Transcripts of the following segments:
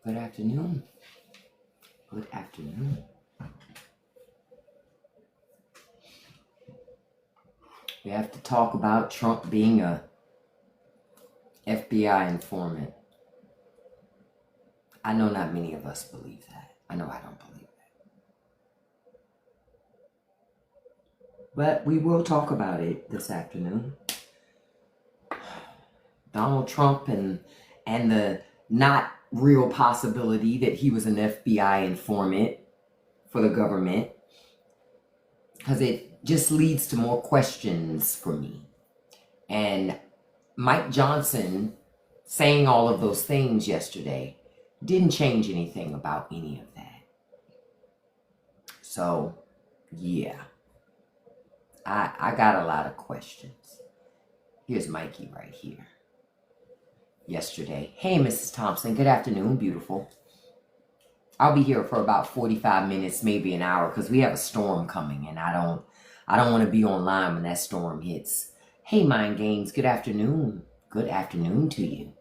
Good afternoon. Good afternoon. We have to talk about Trump being a FBI informant. I know not many of us believe that. I know I don't believe that. But we will talk about it this afternoon. Donald Trump and the not real possibility that he was an FBI informant for the government, because it just leads to more questions for me. And Mike Johnson saying all of those things yesterday didn't change anything about any of that. So, yeah, I got a lot of questions. Here's Mikey right here. Yesterday. Hey, Mrs. Thompson. Good afternoon, beautiful. I'll be here for about 45 minutes, maybe an hour, because we have a storm coming, and I don't want to be online when that storm hits. Hey, Mind Games. Good afternoon. Good afternoon to you.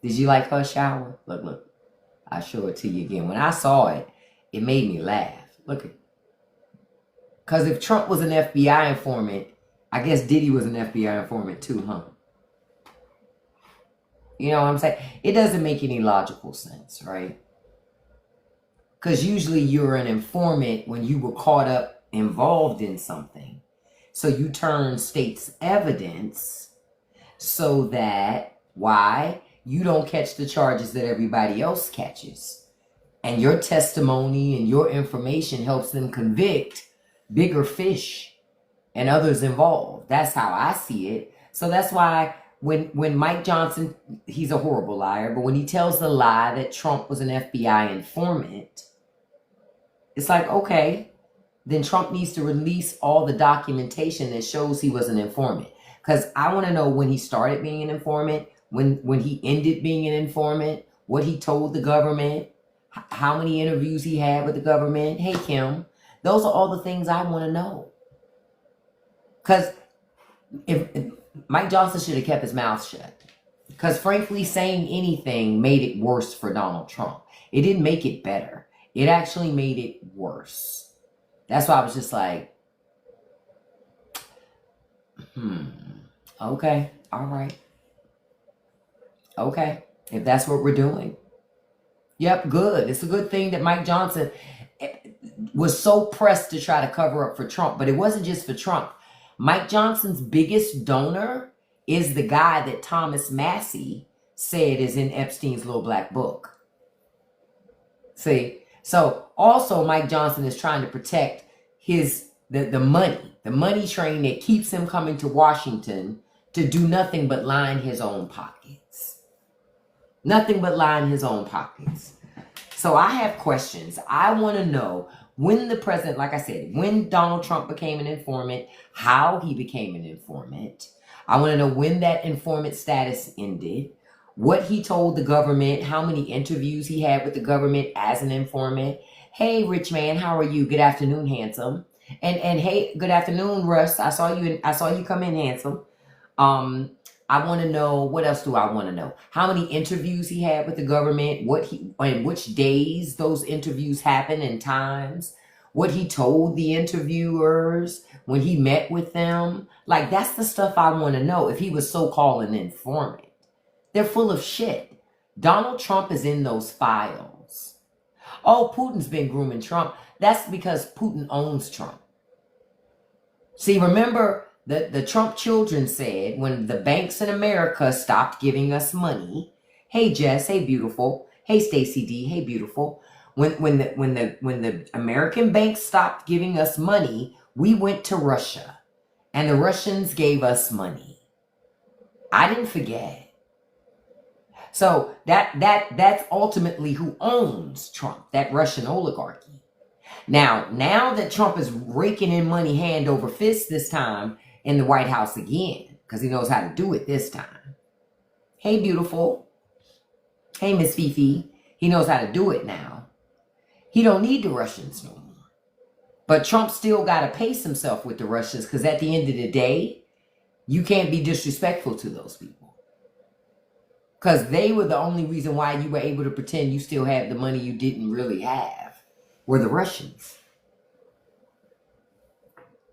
Did you like her shower? Look. I'll show it to you again. When I saw it, it made me laugh. Look at it. Because if Trump was an FBI informant, I guess Diddy was an FBI informant too, huh? You know what I'm saying? It doesn't make any logical sense, right? Because usually you're an informant when you were caught up involved in something. So you turn state's evidence so that, why? You don't catch the charges that everybody else catches. And your testimony and your information helps them convict bigger fish and others involved. That's how I see it. So that's why when Mike Johnson, he's a horrible liar, but when he tells the lie that Trump was an FBI informant, it's like, okay, then Trump needs to release all the documentation that shows he was an informant. Because I want to know when he started being an informant, when he ended being an informant, what he told the government, how many interviews he had with the government. Hey, Kim, those are all the things I want to know. Because if Mike Johnson should have kept his mouth shut. Because frankly, saying anything made it worse for Donald Trump. It didn't make it better. It actually made it worse. That's why I was just like, okay, all right. Okay, if that's what we're doing. Yep, good. It's a good thing that Mike Johnson was so pressed to try to cover up for Trump. But it wasn't just for Trump. Mike Johnson's biggest donor is the guy that Thomas Massey said is in Epstein's little black book. See? So also Mike Johnson is trying to protect the money train that keeps him coming to Washington to do nothing but line his own pockets. Nothing but line his own pockets. So I have questions. I want to know when the president, like I said, when Donald Trump became an informant, how he became an informant. I want to know when that informant status ended, what he told the government, how many interviews he had with the government as an informant. Hey, rich man, how are you? Good afternoon, handsome. And hey, good afternoon, Russ. I saw you come in, handsome. I want to know, what else do I want to know? How many interviews he had with the government, and which days those interviews happened and times, what he told the interviewers when he met with them. Like, that's the stuff I want to know if he was so-called an informant. They're full of shit. Donald Trump is in those files. Oh, Putin's been grooming Trump. That's because Putin owns Trump. See, remember, the Trump children said when the banks in America stopped giving us money. Hey, Jess. Hey, beautiful. Hey, Stacy D. Hey, beautiful. When the American banks stopped giving us money, we went to Russia, and the Russians gave us money. I didn't forget. So that's ultimately who owns Trump, that Russian oligarchy. Now that Trump is raking in money hand over fist this time in the White House again, because he knows how to do it this time. Hey, beautiful. Hey, Miss Fifi. He knows how to do it now. He don't need the Russians no more. But Trump still got to pace himself with the Russians, because at the end of the day, you can't be disrespectful to those people. Because they were the only reason why you were able to pretend you still had the money you didn't really have, were the Russians.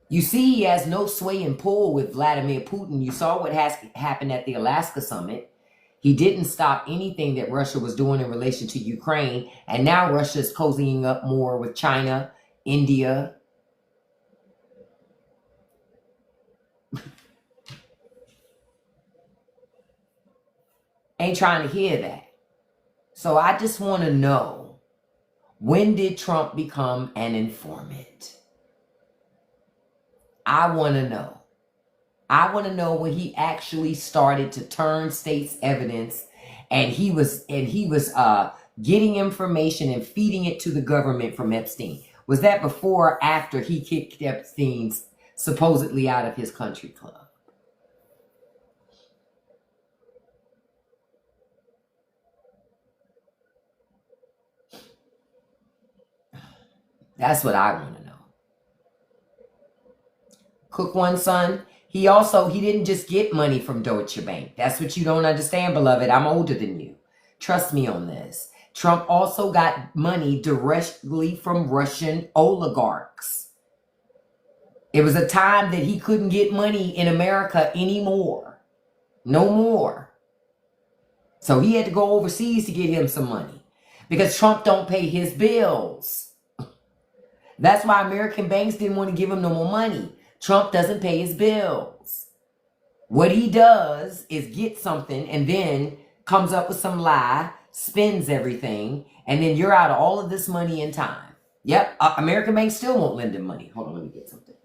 You see, he has no sway and pull with Vladimir Putin. You saw what has happened at the Alaska summit. He didn't stop anything that Russia was doing in relation to Ukraine. And now Russia is cozying up more with China, India. Ain't trying to hear that. So I just want to know, when did Trump become an informant? I want to know. I want to know when he actually started to turn state's evidence, and he was getting information and feeding it to the government from Epstein. Was that before or after he kicked Epstein's supposedly out of his country club? That's what I want to know. Cook one, son. He didn't just get money from Deutsche Bank. That's what you don't understand, beloved. I'm older than you. Trust me on this. Trump also got money directly from Russian oligarchs. It was a time that he couldn't get money in America anymore. No more. So he had to go overseas to get him some money, because Trump don't pay his bills. That's why American banks didn't want to give him no more money. Trump doesn't pay his bills. What he does is get something and then comes up with some lie, spends everything, and then you're out of all of this money in time. Yep, American banks still won't lend him money. Hold on, let me get something.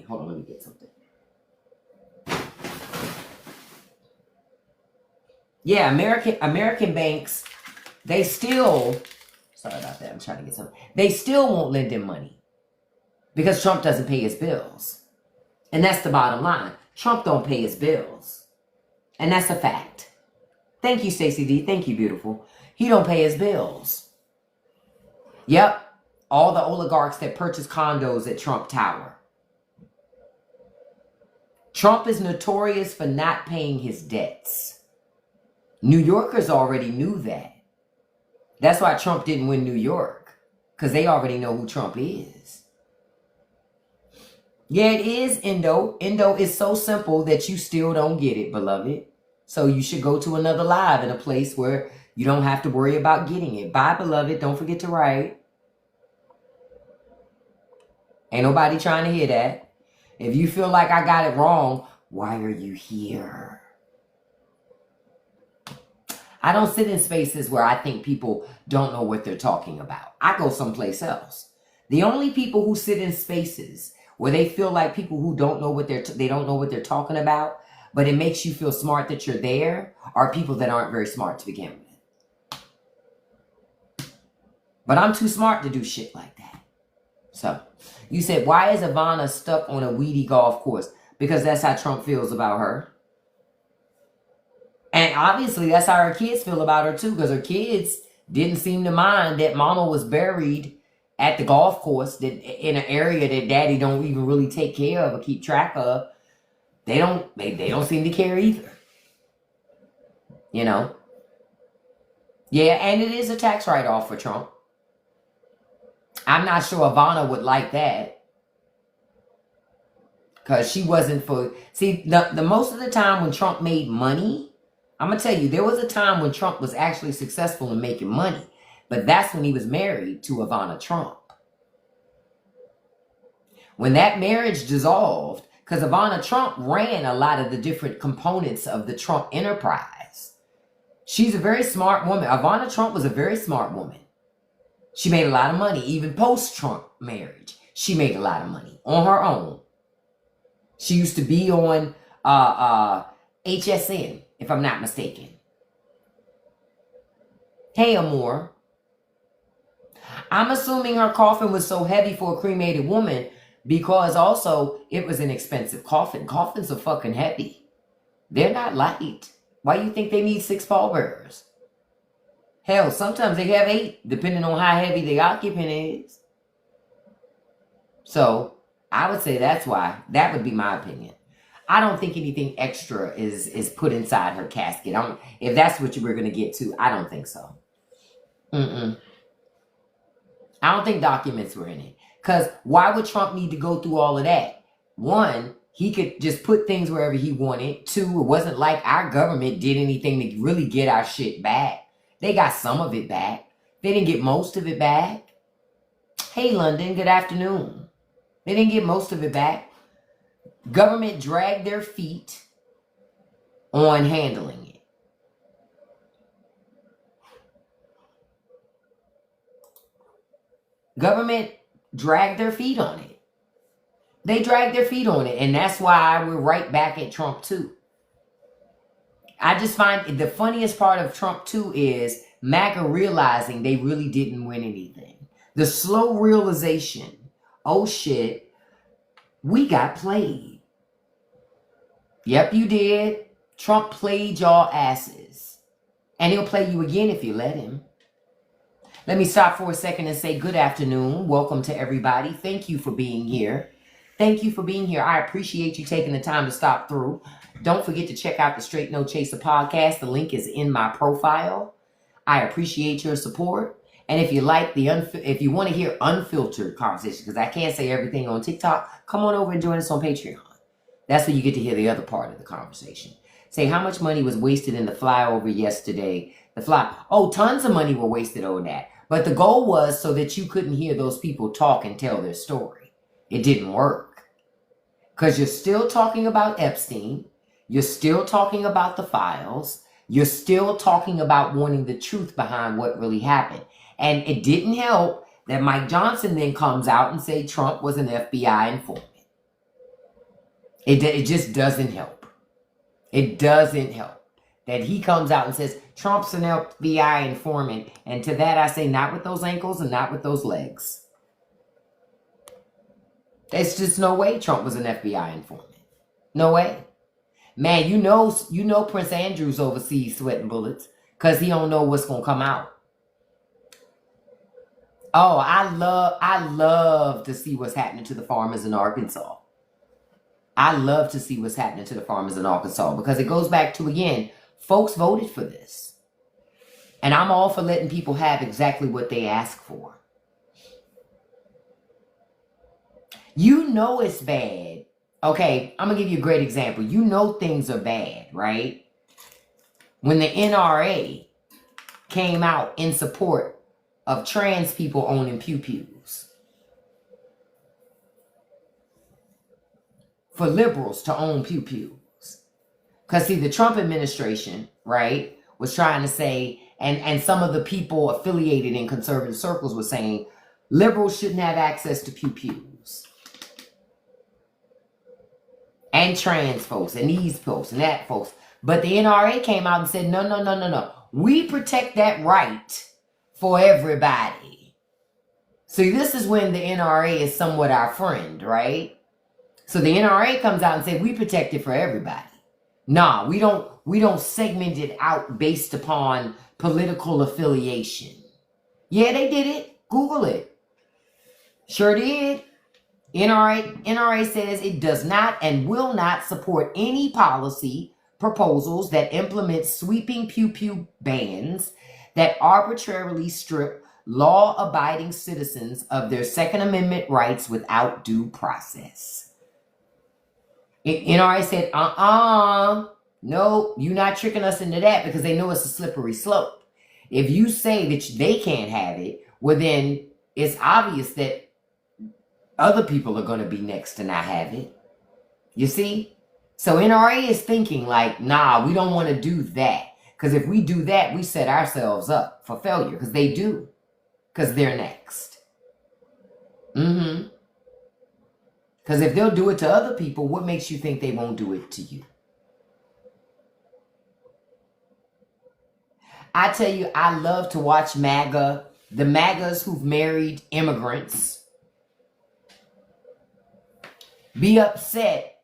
Hold on, let me get something. Yeah, American banks, they still, sorry about that, I'm trying to get something. They still won't lend him money because Trump doesn't pay his bills. And that's the bottom line. Trump don't pay his bills. And that's a fact. Thank you, Stacey D. Thank you, beautiful. He don't pay his bills. Yep. All the oligarchs that purchase condos at Trump Tower. Trump is notorious for not paying his debts. New Yorkers already knew that. That's why Trump didn't win New York, because they already know who Trump is. Yeah, it is, Indo. Indo is so simple that you still don't get it, beloved. So you should go to another live in a place where you don't have to worry about getting it. Bye, beloved. Don't forget to write. Ain't nobody trying to hear that. If you feel like I got it wrong, why are you here? I don't sit in spaces where I think people don't know what they're talking about. I go someplace else. The only people who sit in spaces where they feel like people who don't know what they don't know what they're talking about, but it makes you feel smart that you're there, are people that aren't very smart to begin with. But I'm too smart to do shit like that. So, you said, why is Ivana stuck on a weedy golf course? Because that's how Trump feels about her. And obviously, that's how her kids feel about her, too, because her kids didn't seem to mind that mama was buried at the golf course that in an area that daddy don't even really take care of or keep track of. They don't seem to care either. You know? Yeah, and it is a tax write-off for Trump. I'm not sure Ivana would like that. Because she wasn't for... See, the most of the time when Trump made money, I'm going to tell you, there was a time when Trump was actually successful in making money. But that's when he was married to Ivana Trump. When that marriage dissolved, because Ivana Trump ran a lot of the different components of the Trump enterprise. She's a very smart woman. Ivana Trump was a very smart woman. She made a lot of money, even post-Trump marriage. She made a lot of money on her own. She used to be on HSN, if I'm not mistaken. Hey, Amor. I'm assuming her coffin was so heavy for a cremated woman because also it was an expensive coffin. Coffins are fucking heavy. They're not light. Why do you think they need 6 pallbearers? Hell, sometimes they have 8, depending on how heavy the occupant is. So, I would say that's why. That would be my opinion. I don't think anything extra is put inside her casket. If that's what you were going to get to, I don't think so. I don't think documents were in it. Because why would Trump need to go through all of that? One, he could just put things wherever he wanted. Two, it wasn't like our government did anything to really get our shit back. They got some of it back. They didn't get most of it back. Hey, London, good afternoon. They didn't get most of it back. Government dragged their feet on handling it. Government dragged their feet on it. They dragged their feet on it. And that's why we're right back at Trump 2. I just find the funniest part of Trump 2 is MAGA realizing they really didn't win anything. The slow realization, oh shit, we got played. Yep, you did. Trump played y'all asses. And he'll play you again if you let him. Let me stop for a second and say good afternoon. Welcome to everybody. Thank you for being here. Thank you for being here. I appreciate you taking the time to stop through. Don't forget to check out the Straight No Chaser podcast. The link is in my profile. I appreciate your support. And if you like if you want to hear unfiltered conversation, because I can't say everything on TikTok, come on over and join us on Patreon. That's where you get to hear the other part of the conversation. Say how much money was wasted in the flyover yesterday. Tons of money were wasted on that. But the goal was so that you couldn't hear those people talk and tell their story. It didn't work. Because you're still talking about Epstein. You're still talking about the files. You're still talking about wanting the truth behind what really happened. And it didn't help that Mike Johnson then comes out and say Trump was an FBI informant. It just doesn't help. It doesn't help that he comes out and says Trump's an FBI informant. And to that I say not with those ankles and not with those legs. There's just no way Trump was an FBI informant. No way. Man, you know Prince Andrew's overseas sweating bullets because he don't know what's going to come out. Oh, I love to see what's happening to the farmers in Arkansas. I love to see what's happening to the farmers in Arkansas because it goes back to, again, folks voted for this. And I'm all for letting people have exactly what they ask for. You know it's bad. Okay, I'm going to give you a great example. You know things are bad, right? When the NRA came out in support of trans people owning pew-pews. For liberals to own pew-pews. Because, see, the Trump administration, right, was trying to say, and some of the people affiliated in conservative circles were saying, liberals shouldn't have access to pew-pews. And trans folks, and these folks, and that folks. But the NRA came out and said, no. We protect that right for everybody. See, this is when the NRA is somewhat our friend, right? So the NRA comes out and said, we protect it for everybody. Nah, we don't segment it out based upon political affiliation. Yeah, they did it. Google it. Sure did. NRA says it does not and will not support any policy proposals that implement sweeping pew-pew bans that arbitrarily strip law-abiding citizens of their Second Amendment rights without due process. NRA said, no, you're not tricking us into that because they know it's a slippery slope. If you say that they can't have it, well then it's obvious that other people are going to be next to not have it. You see? So NRA is thinking like, nah, we don't want to do that. Because if we do that, we set ourselves up for failure. Because they do. Because they're next. Because if they'll do it to other people, what makes you think they won't do it to you? I tell you, I love to watch MAGA. The MAGAs who've married immigrants be upset.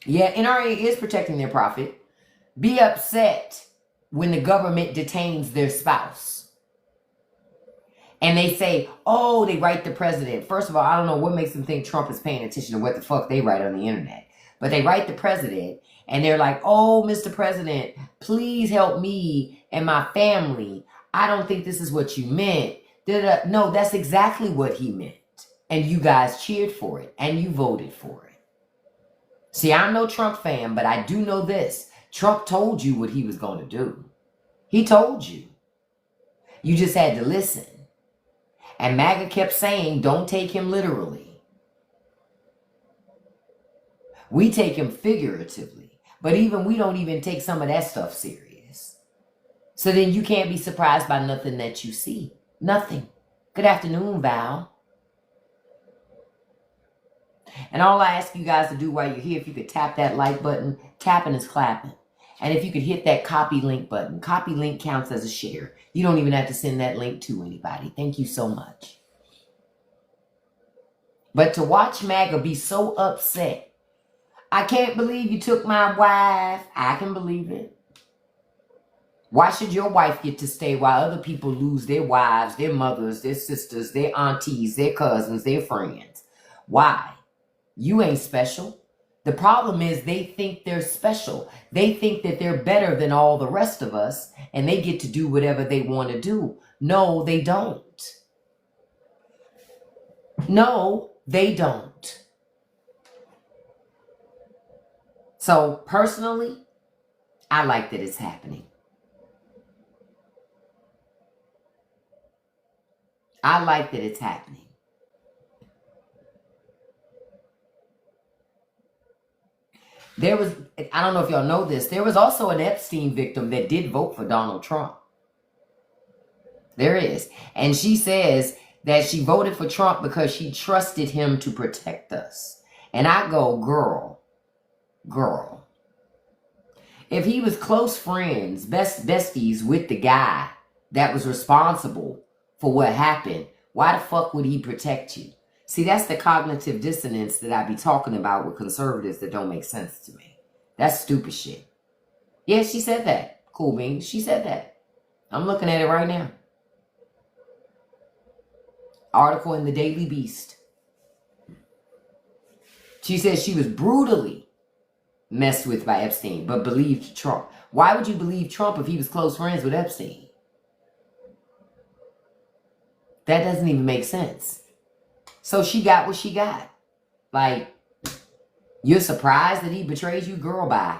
Yeah, NRA is protecting their profit. Be upset when the government detains their spouse. And they say, oh, they write the president. First of all, I don't know what makes them think Trump is paying attention to what the fuck they write on the internet. But they write the president and they're like, oh, Mr. President, please help me and my family. I don't think this is what you meant. No, that's exactly what he meant. And you guys cheered for it and you voted for it. See, I'm no Trump fan, but I do know this. Trump told you what he was going to do. He told you. You just had to listen. And MAGA kept saying, don't take him literally. We take him figuratively. But even we don't even take some of that stuff serious. So then you can't be surprised by nothing that you see. Nothing. Good afternoon, Val. And all I ask you guys to do while you're here, if you could tap that like button, tapping is clapping. And if you could hit that copy link button, copy link counts as a share. You don't even have to send that link to anybody. Thank you so much. But to watch MAGA be so upset, I can't believe you took my wife. I can believe it. Why should your wife get to stay while other people lose their wives, their mothers, their sisters, their aunties, their cousins, their friends? Why? You ain't special. The problem is they think they're special. They think that they're better than all the rest of us and they get to do whatever they want to do. No, they don't. No, they don't. So personally, I like that it's happening. I like that it's happening. There was, I don't know if y'all know this, there was also an Epstein victim that did vote for Donald Trump. There is. And she says that she voted for Trump because she trusted him to protect us. And I go, girl. If he was close friends, besties with the guy that was responsible for what happened, why the fuck would he protect you? See, that's the cognitive dissonance that I be talking about with conservatives that don't make sense to me. That's stupid shit. Yeah, she said that. Cool beans. She said that. I'm looking at it right now. Article in the Daily Beast. She says she was brutally messed with by Epstein, but believed Trump. Why would you believe Trump if he was close friends with Epstein? That doesn't even make sense. So she got what she got. Like, you're surprised that he betrays you? Girl, bye.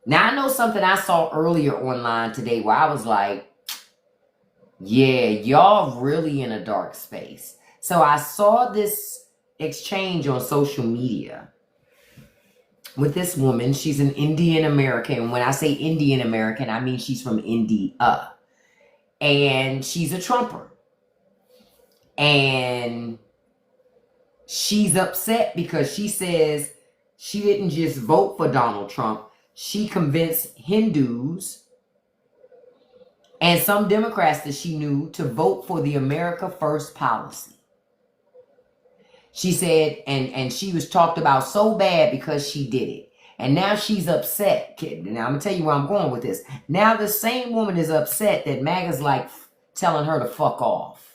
Now, I know something I saw earlier online today where I was like, yeah, y'all really in a dark space. So I saw this exchange on social media with this woman. She's an Indian American. When I say Indian American, I mean she's from India. And she's a Trumper. And she's upset because she says she didn't just vote for Donald Trump. She convinced Hindus and some Democrats that she knew to vote for the America First policy. She said, and she was talked about so bad because she did it. And now she's upset. Now I'm going to tell you where I'm going with this. Now the same woman is upset that MAGA's like telling her to fuck off.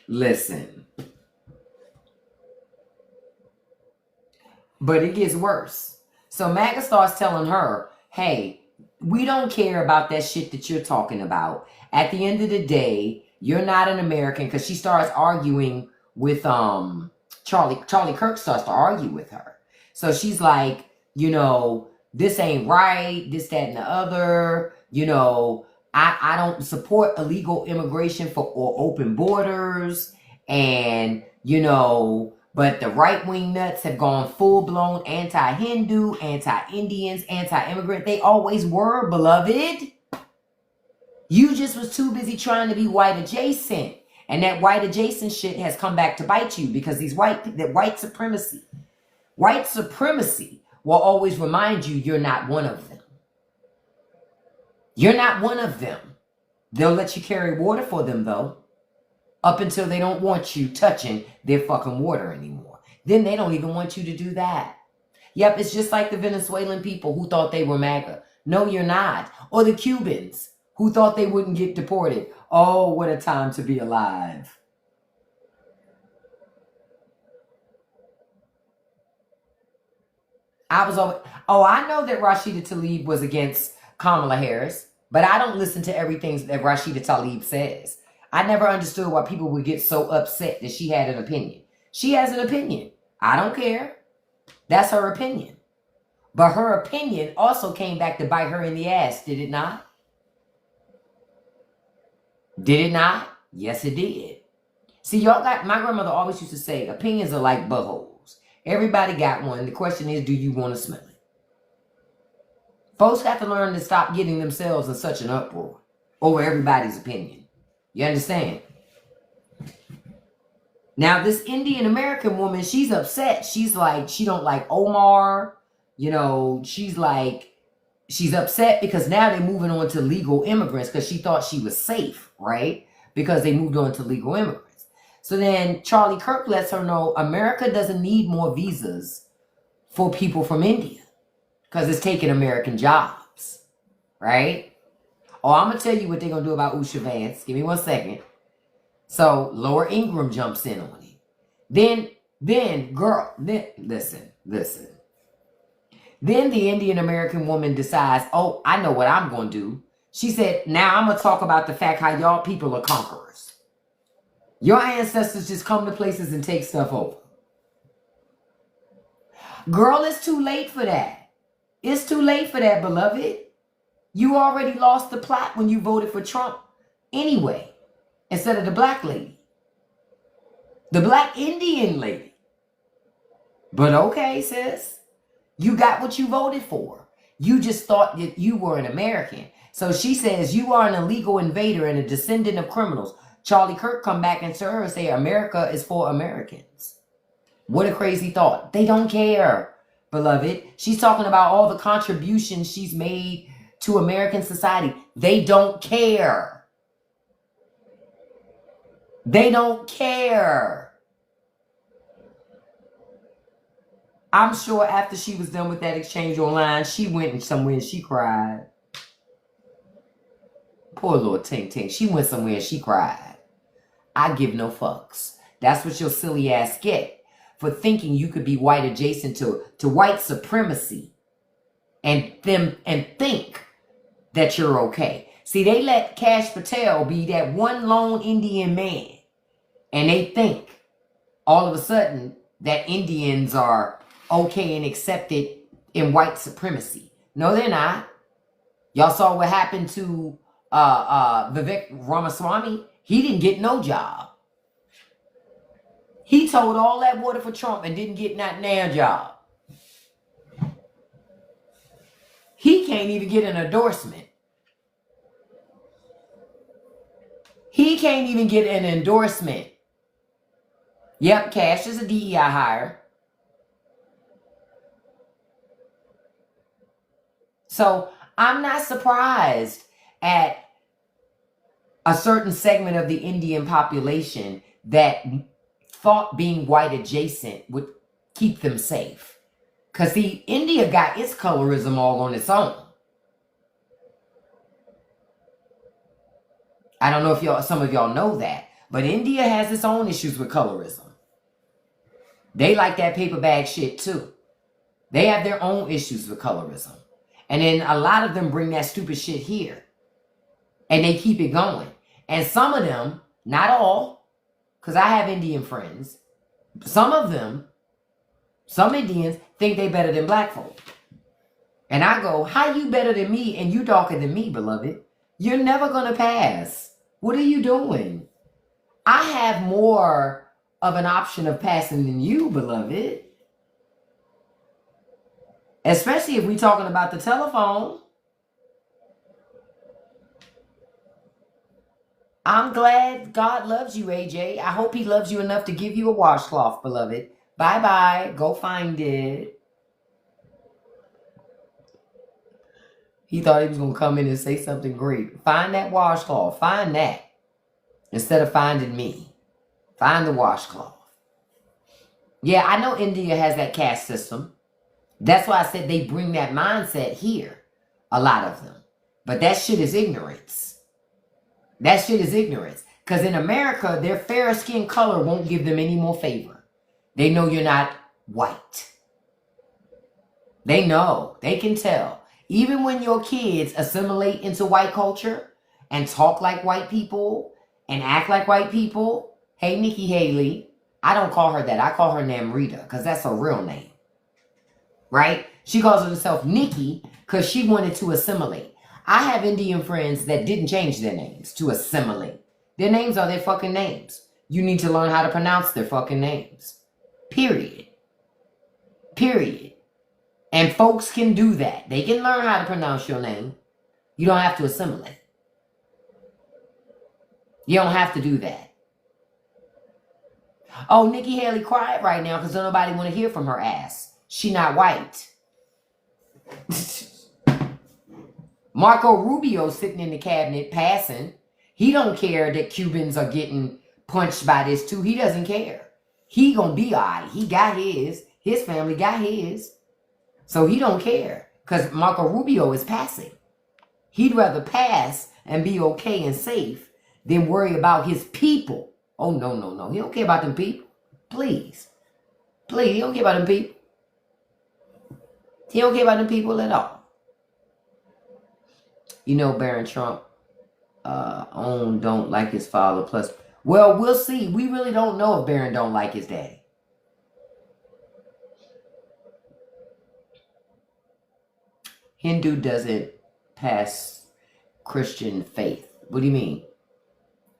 Listen. But it gets worse. So MAGA starts telling her, hey, we don't care about that shit that you're talking about. At the end of the day, you're not an American, because she starts arguing with Charlie Kirk starts to argue with her. So she's like, you know, this ain't right, this, that, and the other. You know, I don't support illegal immigration or open borders. And, you know, but the right-wing nuts have gone full-blown anti-Hindu, anti-Indians, anti-immigrant. They always were, beloved. You just was too busy trying to be white adjacent. And that white adjacent shit has come back to bite you, because white supremacy will always remind you you're not one of them. You're not one of them. They'll let you carry water for them, though, up until they don't want you touching their fucking water anymore. Then they don't even want you to do that. Yep, it's just like the Venezuelan people who thought they were MAGA. No, you're not. Or the Cubans who thought they wouldn't get deported. Oh, what a time to be alive. I was always, oh, I know that Rashida Tlaib was against Kamala Harris, but I don't listen to everything that Rashida Tlaib says. I never understood why people would get so upset that she had an opinion. She has an opinion. I don't care. That's her opinion. But her opinion also came back to bite her in the ass, did it not? Did it not? Yes, it did. See, y'all got, my grandmother always used to say, opinions are like buttholes. Everybody got one. The question is, do you want to smell it? Folks have to learn to stop getting themselves in such an uproar over everybody's opinion. You understand? Now, this Indian American woman, she's upset. She's like, she don't like Omar. You know, she's like, she's upset because now they're moving on to legal immigrants because she thought she was safe, right? Because they moved on to legal immigrants. So then Charlie Kirk lets her know America doesn't need more visas for people from India because it's taking American jobs, right? Oh, I'm going to tell you what they're going to do about Usha Vance. Give me 1 second. So Laura Ingraham jumps in on it. Then, girl, listen. Then the Indian American woman decides, oh, I know what I'm going to do. She said, now I'm going to talk about the fact how y'all people are conquerors. Your ancestors just come to places and take stuff over. Girl, it's too late for that. It's too late for that, beloved. You already lost the plot when you voted for Trump anyway, instead of the black lady. The black Indian lady. But okay, sis. You got what you voted for. You just thought that you were an American. So she says you are an illegal invader and a descendant of criminals. Charlie Kirk come back and to her and say America is for Americans. What a crazy thought. They don't care, beloved. She's talking about all the contributions she's made to American society. They don't care. They don't care. I'm sure after she was done with that exchange online, she went somewhere and she cried. Poor little Tink Tink. She went somewhere and she cried. I give no fucks. That's what your silly ass get for thinking you could be white adjacent to white supremacy and think that you're okay. See, they let Kash Patel be that one lone Indian man, and they think all of a sudden that Indians are okay and accepted in white supremacy. No, they're not. Y'all saw what happened to Vivek Ramaswamy. He didn't get no job. He told all that water for Trump and didn't get not now job. He can't even get an endorsement. He can't even get an endorsement. Yep, Cash is a DEI hire. So I'm not surprised at a certain segment of the Indian population that thought being white adjacent would keep them safe. Because see, India got its colorism all on its own. I don't know if some of y'all know that, but India has its own issues with colorism. They like that paper bag shit too. They have their own issues with colorism. And then a lot of them bring that stupid shit here. And they keep it going. And some of them, not all, because I have Indian friends, some of them, some Indians think they better than black folk. And I go, how you better than me and you darker than me, beloved? You're never going to pass. What are you doing? I have more of an option of passing than you, beloved. Especially if we're talking about the telephone. I'm glad God loves you, AJ. I hope he loves you enough to give you a washcloth, beloved. Bye-bye. Go find it. He thought he was going to come in and say something great. Find that washcloth. Find that. Instead of finding me. Find the washcloth. Yeah, I know India has that caste system. That's why I said they bring that mindset here. A lot of them. But that shit is ignorance. That shit is ignorance. Because in America, their fair skin color won't give them any more favor. They know you're not white. They know. They can tell. Even when your kids assimilate into white culture and talk like white people and act like white people. Hey, Nikki Haley. I don't call her that. I call her Namrita because that's her real name. Right? She calls herself Nikki because she wanted to assimilate. I have Indian friends that didn't change their names to assimilate. Their names are their fucking names. You need to learn how to pronounce their fucking names. Period. Period. And folks can do that. They can learn how to pronounce your name. You don't have to assimilate. You don't have to do that. Oh, Nikki Haley quiet right now because nobody want to hear from her ass. She not white. Marco Rubio sitting in the cabinet passing. He don't care that Cubans are getting punched by this too. He doesn't care. He gonna be all right. He got his. His family got his. So he don't care because Marco Rubio is passing. He'd rather pass and be okay and safe than worry about his people. Oh, no, no, no. He don't care about them people. Please. Please, he don't care about them people. He don't care about them people at all. You know, Barron Trump don't like his father. Plus, well, we'll see. We really don't know if Barron don't like his daddy. Hindu doesn't pass Christian faith. What do you mean?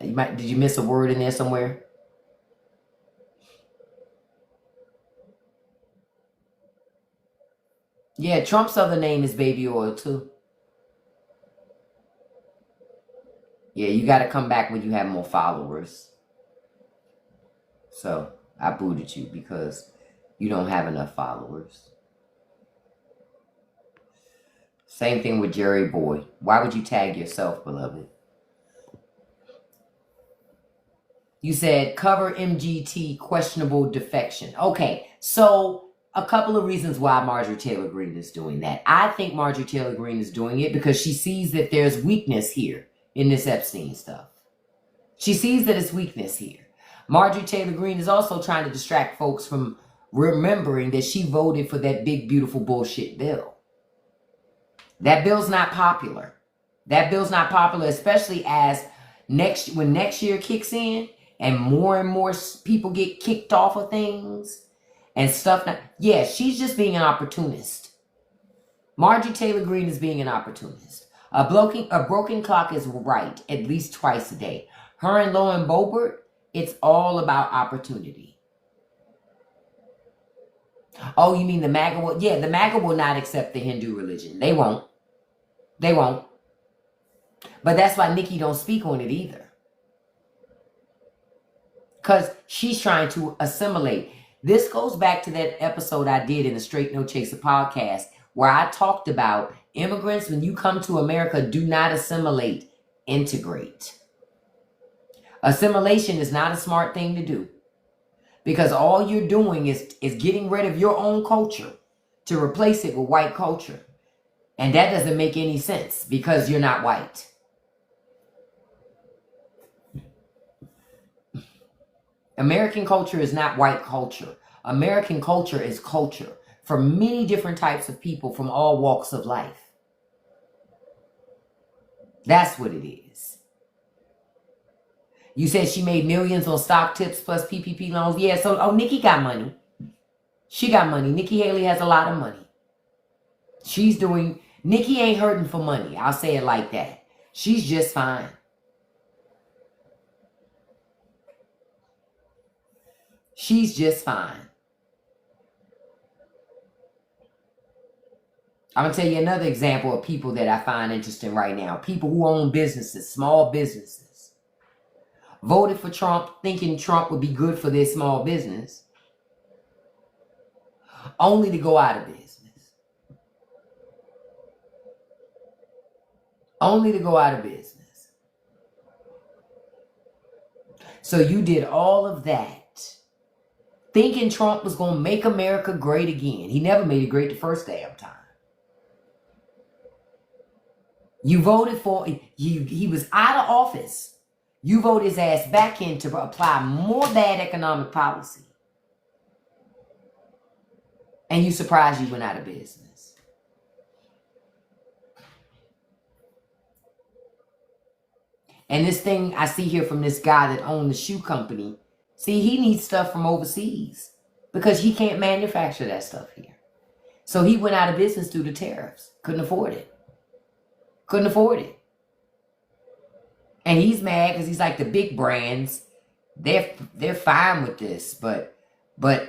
Did you miss a word in there somewhere? Yeah, Trump's other name is Baby Oil too. Yeah, you got to come back when you have more followers. So I booted you because you don't have enough followers. Same thing with Jerry Boy. Why would you tag yourself, beloved? You said cover MGT questionable defection. Okay, so a couple of reasons why Marjorie Taylor Greene is doing that. I think Marjorie Taylor Greene is doing it because she sees that there's weakness here in this Epstein stuff. She sees that it's weakness here. Marjorie Taylor Greene is also trying to distract folks from remembering that she voted for that big, beautiful bullshit bill. That bill's not popular. That bill's not popular, especially as when next year kicks in and more people get kicked off of things and stuff. Yeah, she's just being an opportunist. Marjorie Taylor Greene is being an opportunist. A broken clock is right at least twice a day. Her and Lauren Boebert, it's all about opportunity. Oh, you mean the MAGA will? Yeah, the MAGA will not accept the Hindu religion. They won't. They won't. But that's why Nikki don't speak on it either. Because she's trying to assimilate. This goes back to that episode I did in the Straight No Chaser podcast where I talked about immigrants, when you come to America, do not assimilate, integrate. Assimilation is not a smart thing to do because all you're doing is getting rid of your own culture to replace it with white culture. And that doesn't make any sense because you're not white. American culture is not white culture. American culture is culture for many different types of people from all walks of life. That's what it is. You said she made millions on stock tips plus PPP loans. Yeah, so, Nikki got money. She got money. Nikki Haley has a lot of money. Nikki ain't hurting for money. I'll say it like that. She's just fine. She's just fine. I'm going to tell you another example of people that I find interesting right now. People who own businesses, small businesses. Voted for Trump thinking Trump would be good for their small business. Only to go out of business. Only to go out of business. So you did all of that thinking Trump was going to make America great again. He never made it great the first damn time. You voted for, he was out of office. You voted his ass back in to apply more bad economic policy. And you surprised you went out of business. And this thing I see here from this guy that owned the shoe company, see, he needs stuff from overseas because he can't manufacture that stuff here. So he went out of business due to tariffs. Couldn't afford it. Couldn't afford it. And he's mad because he's like, the big brands, they're fine with this, but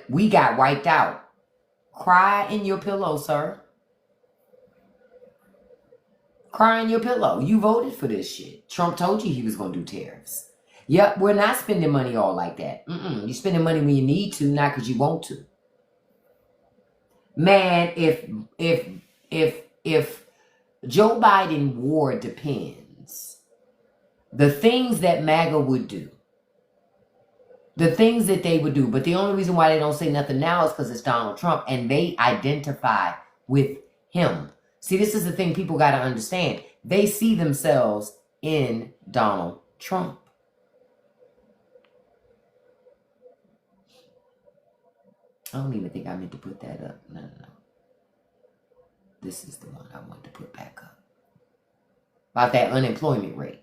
we got wiped out. Cry in your pillow, sir. Cry in your pillow. You voted for this shit. Trump told you he was going to do tariffs. Yep, we're not spending money all like that. You're spending money when you need to, not because you want to. Man, if Joe Biden war depends, the things that MAGA would do, the things that they would do, but the only reason why they don't say nothing now is because it's Donald Trump and they identify with him. See, this is the thing people got to understand. They see themselves in Donald Trump. I don't even think I meant to put that up. No. This is the one I want to put back up. About that unemployment rate.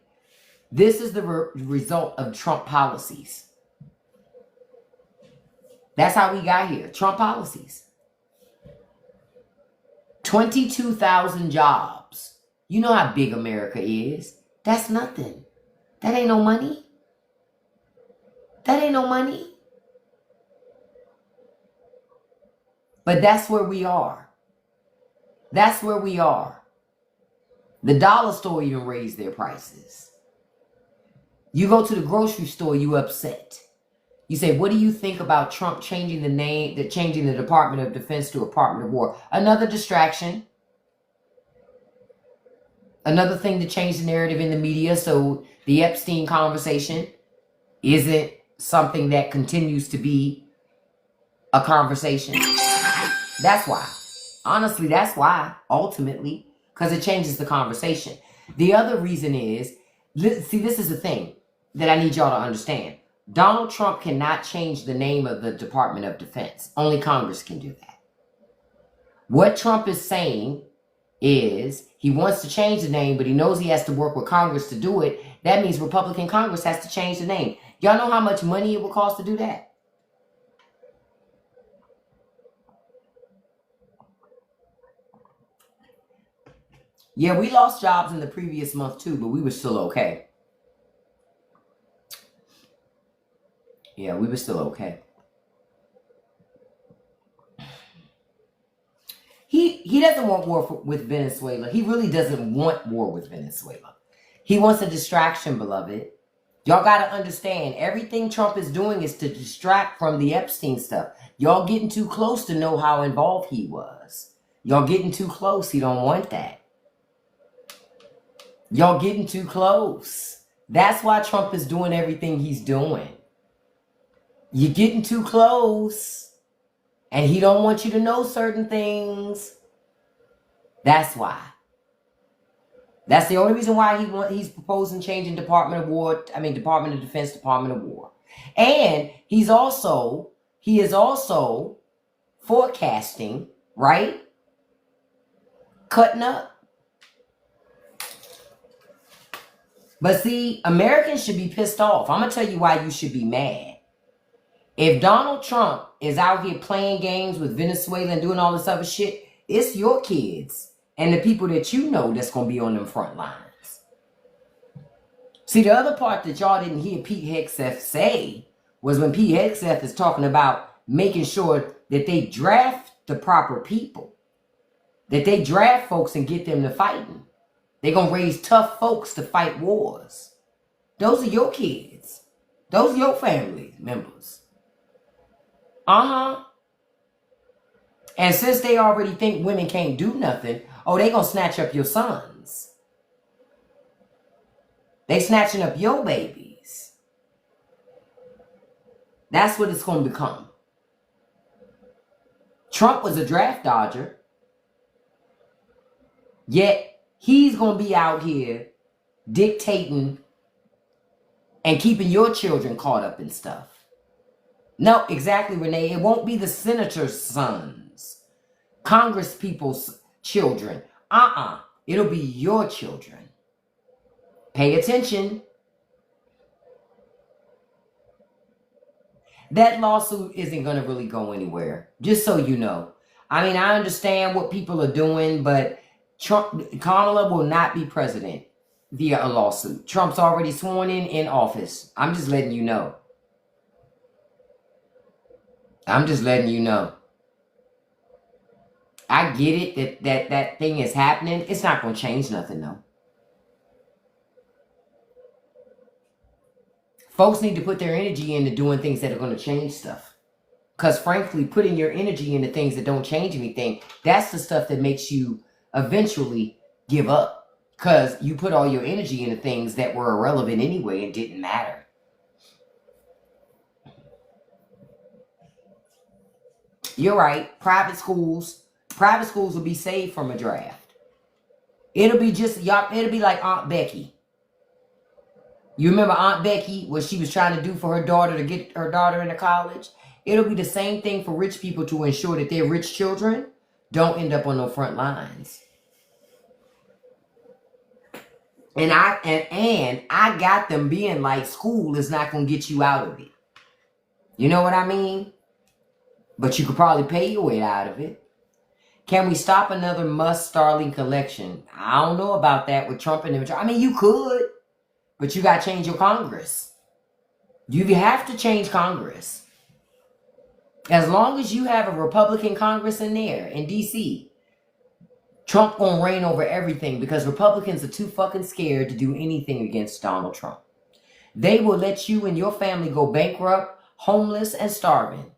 This is the result of Trump policies. That's how we got here. Trump policies. 22,000 jobs. You know how big America is. That's nothing. That ain't no money. That ain't no money. But that's where we are. That's where we are. The dollar store even raised their prices. You go to the grocery store, you upset. You say, what do you think about Trump changing changing the Department of Defense to Department of War? Another distraction. Another thing to change the narrative in the media so the Epstein conversation isn't something that continues to be a conversation. That's why. Honestly, that's why, ultimately, because it changes the conversation. The other reason is, see, this is the thing that I need y'all to understand. Donald Trump cannot change the name of the Department of Defense. Only Congress can do that. What Trump is saying is he wants to change the name, but he knows he has to work with Congress to do it. That means Republican Congress has to change the name. Y'all know how much money it will cost to do that? Yeah, we lost jobs in the previous month too, but we were still okay. Yeah, we were still okay. He doesn't want war with Venezuela. He really doesn't want war with Venezuela. He wants a distraction, beloved. Y'all got to understand, everything Trump is doing is to distract from the Epstein stuff. Y'all getting too close to know how involved he was. Y'all getting too close. He don't want that. Y'all getting too close. That's why Trump is doing everything he's doing. You're getting too close. And he don't want you to know certain things. That's why. That's the only reason why he's proposing changing Department of Defense, Department of War. And he is also forecasting, right? Cutting up. But see, Americans should be pissed off. I'm going to tell you why you should be mad. If Donald Trump is out here playing games with Venezuela and doing all this other shit, it's your kids and the people that you know that's going to be on them front lines. See, the other part that y'all didn't hear Pete Hegseth say was when Pete Hegseth is talking about making sure that they draft the proper people, that they draft folks and get them to fighting. They're going to raise tough folks to fight wars. Those are your kids. Those are your family members. And since they already think women can't do nothing, they going to snatch up your sons. They snatching up your babies. That's what it's going to become. Trump was a draft dodger. Yet he's going to be out here dictating and keeping your children caught up in stuff. No, exactly, Renee. It won't be the senator's sons, Congress people's children. It'll be your children. Pay attention. That lawsuit isn't going to really go anywhere. Just so you know. I mean, I understand what people are doing, but Kamala will not be president via a lawsuit. Trump's already sworn in office. I'm just letting you know. I'm just letting you know. I get it that thing is happening. It's not going to change nothing, though. Folks need to put their energy into doing things that are going to change stuff. Because frankly, putting your energy into things that don't change anything, that's the stuff that makes you eventually give up. Because you put all your energy into things that were irrelevant anyway and didn't matter. You're right. Private schools will be saved from a draft. It'll be just, y'all, it'll be like Aunt Becky. You remember Aunt Becky, what she was trying to do for her daughter to get her daughter into college? It'll be the same thing for rich people to ensure that their rich children don't end up on the front lines. And I got them being like, school is not going to get you out of it. You know what I mean? But you could probably pay your way out of it. Can we stop another Musk Starlink collection? I don't know about that with Trump and them. I mean, you could, but you got to change your Congress. You have to change Congress. As long as you have a Republican Congress in there, in D.C., Trump gonna reign over everything because Republicans are too fucking scared to do anything against Donald Trump. They will let you and your family go bankrupt, homeless, and starving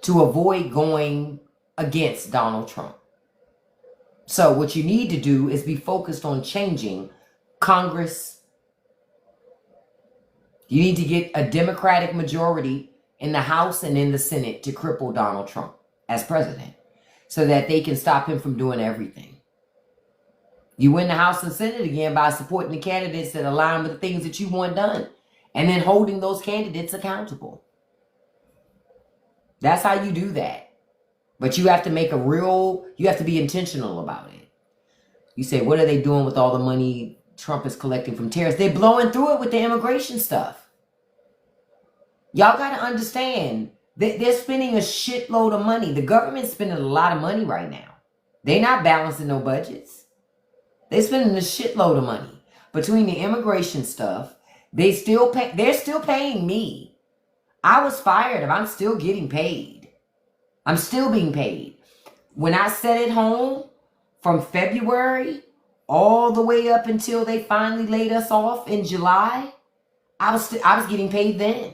to avoid going against Donald Trump. So what you need to do is be focused on changing Congress. You need to get a Democratic majority in the House and in the Senate to cripple Donald Trump as president so that they can stop him from doing everything. You win the House and Senate again by supporting the candidates that align with the things that you want done and then holding those candidates accountable. That's how you do that. But you have to make you have to be intentional about it. You say, what are they doing with all the money Trump is collecting from terrorists? They're blowing through it with the immigration stuff. Y'all got to understand, they're spending a shitload of money. The government's spending a lot of money right now. They're not balancing no budgets. They're spending a shitload of money. Between the immigration stuff, they're still paying me. I was fired and I'm still getting paid. I'm still being paid. When I sat at home from February all the way up until they finally laid us off in July, I was getting paid then.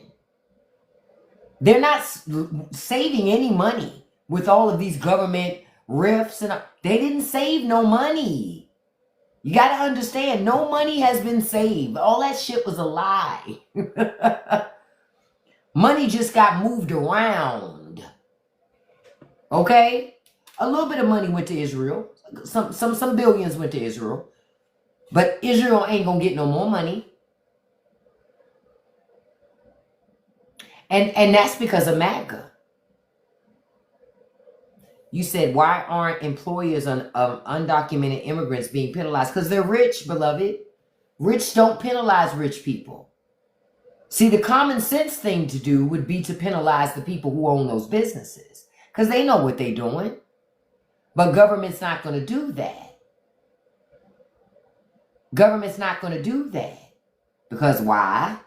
They're not saving any money with all of these government rifts. They didn't save no money. You got to understand, no money has been saved. All that shit was a lie. Money just got moved around. Okay? A little bit of money went to Israel. Some billions went to Israel. But Israel ain't going to get no more money. And that's because of MAGA. You said, why aren't employers of undocumented immigrants being penalized? Because they're rich, beloved. Rich don't penalize rich people. See, the common sense thing to do would be to penalize the people who own those businesses. Because they know what they're doing. But government's not going to do that. Government's not going to do that. Because why?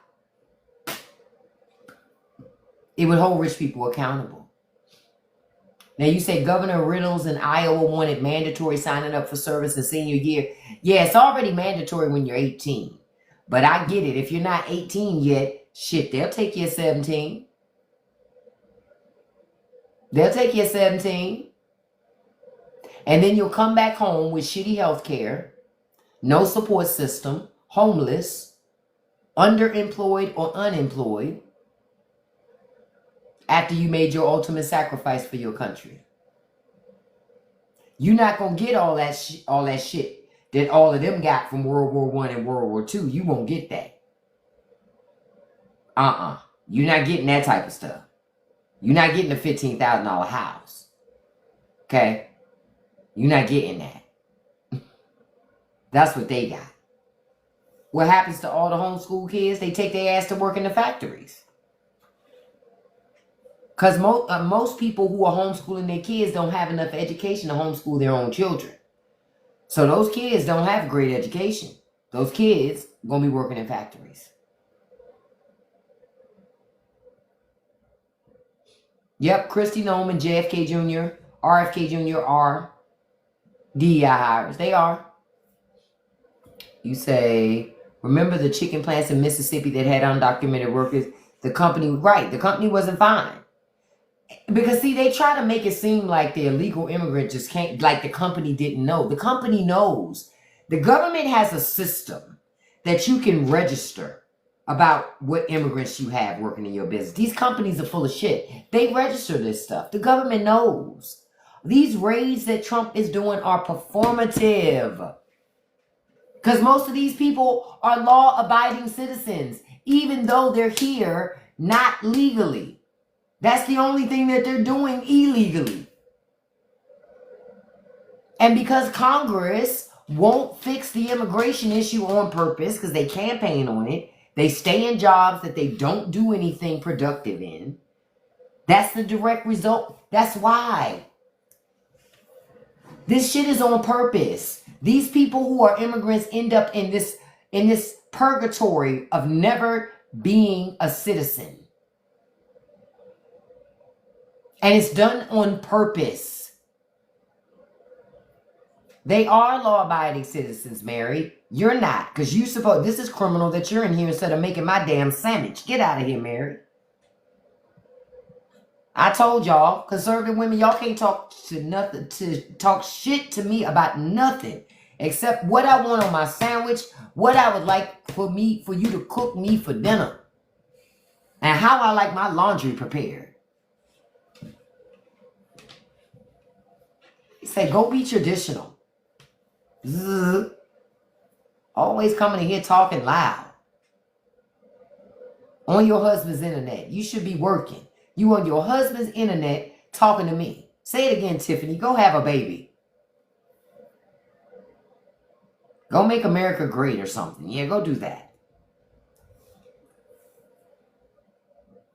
It would hold rich people accountable. Now you say Governor Reynolds in Iowa wanted mandatory signing up for service in senior year. Yeah, it's already mandatory when you're 18. But I get it. If you're not 18 yet, shit, they'll take you at 17. They'll take you at 17. And then you'll come back home with shitty health care, no support system, homeless, underemployed or unemployed, after you made your ultimate sacrifice for your country. You're not going to get all that shit that all of them got from World War I and World War II. You won't get that. You're not getting that type of stuff. You're not getting a $15,000 house. Okay? You're not getting that. That's what they got. What happens to all the homeschool kids? They take their ass to work in the factories. Because most people who are homeschooling their kids don't have enough education to homeschool their own children. So those kids don't have great education. Those kids are going to be working in factories. Yep, Christy Nolan, JFK Jr., RFK Jr. are DEI hires. They are. You say, remember the chicken plants in Mississippi that had undocumented workers? The company wasn't fine. Because, see, they try to make it seem like the illegal immigrant just can't, like the company didn't know. The company knows. The government has a system that you can register about what immigrants you have working in your business. These companies are full of shit. They register this stuff. The government knows. These raids that Trump is doing are performative. Because most of these people are law-abiding citizens, even though they're here not legally. That's the only thing that they're doing illegally. And because Congress won't fix the immigration issue on purpose, because they campaign on it, they stay in jobs that they don't do anything productive in. That's the direct result. That's why. This shit is on purpose. These people who are immigrants end up in this purgatory of never being a citizen. And it's done on purpose. They are law-abiding citizens, Mary. You're not, because this is criminal that you're in here instead of making my damn sandwich. Get out of here, Mary. I told y'all, conservative women, y'all can't talk shit to me about nothing except what I want on my sandwich, what I would like for you to cook me for dinner, and how I like my laundry prepared. Say, go be traditional. Zzz. Always coming in here talking loud. On your husband's internet. You should be working. You on your husband's internet talking to me. Say it again, Tiffany. Go have a baby. Go make America great or something. Yeah, go do that.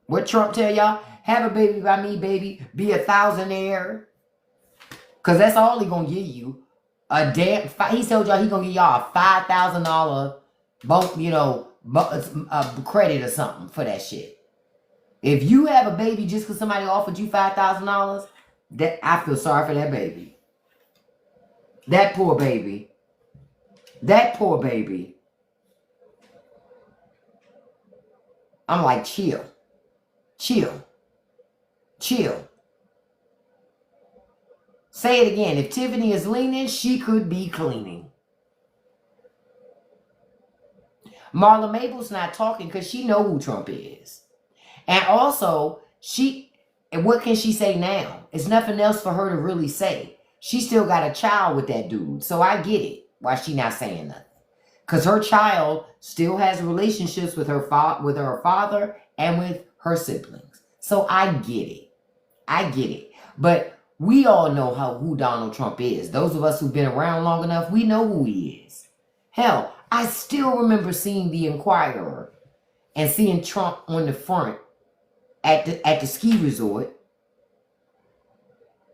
What Trump tell y'all? Have a baby by me, baby. Be a thousandaire. Because that's all he going to give you. He told y'all he going to give y'all a $5,000 credit or something for that shit. If you have a baby just because somebody offered you $5,000, I feel sorry for that baby. That poor baby. That poor baby. I'm like, chill. Chill. Chill. Say it again. If Tiffany is leaning, she could be cleaning. Marla Maples not talking because she know who Trump is. And also, what can she say now? It's nothing else for her to really say. She still got a child with that dude. So I get it. Why she not saying nothing. Because her child still has relationships with her father and with her siblings. So I get it. I get it. But we all know who Donald Trump is. Those of us who've been around long enough, we know who he is. Hell, I still remember seeing the Inquirer and seeing Trump on the front at the ski resort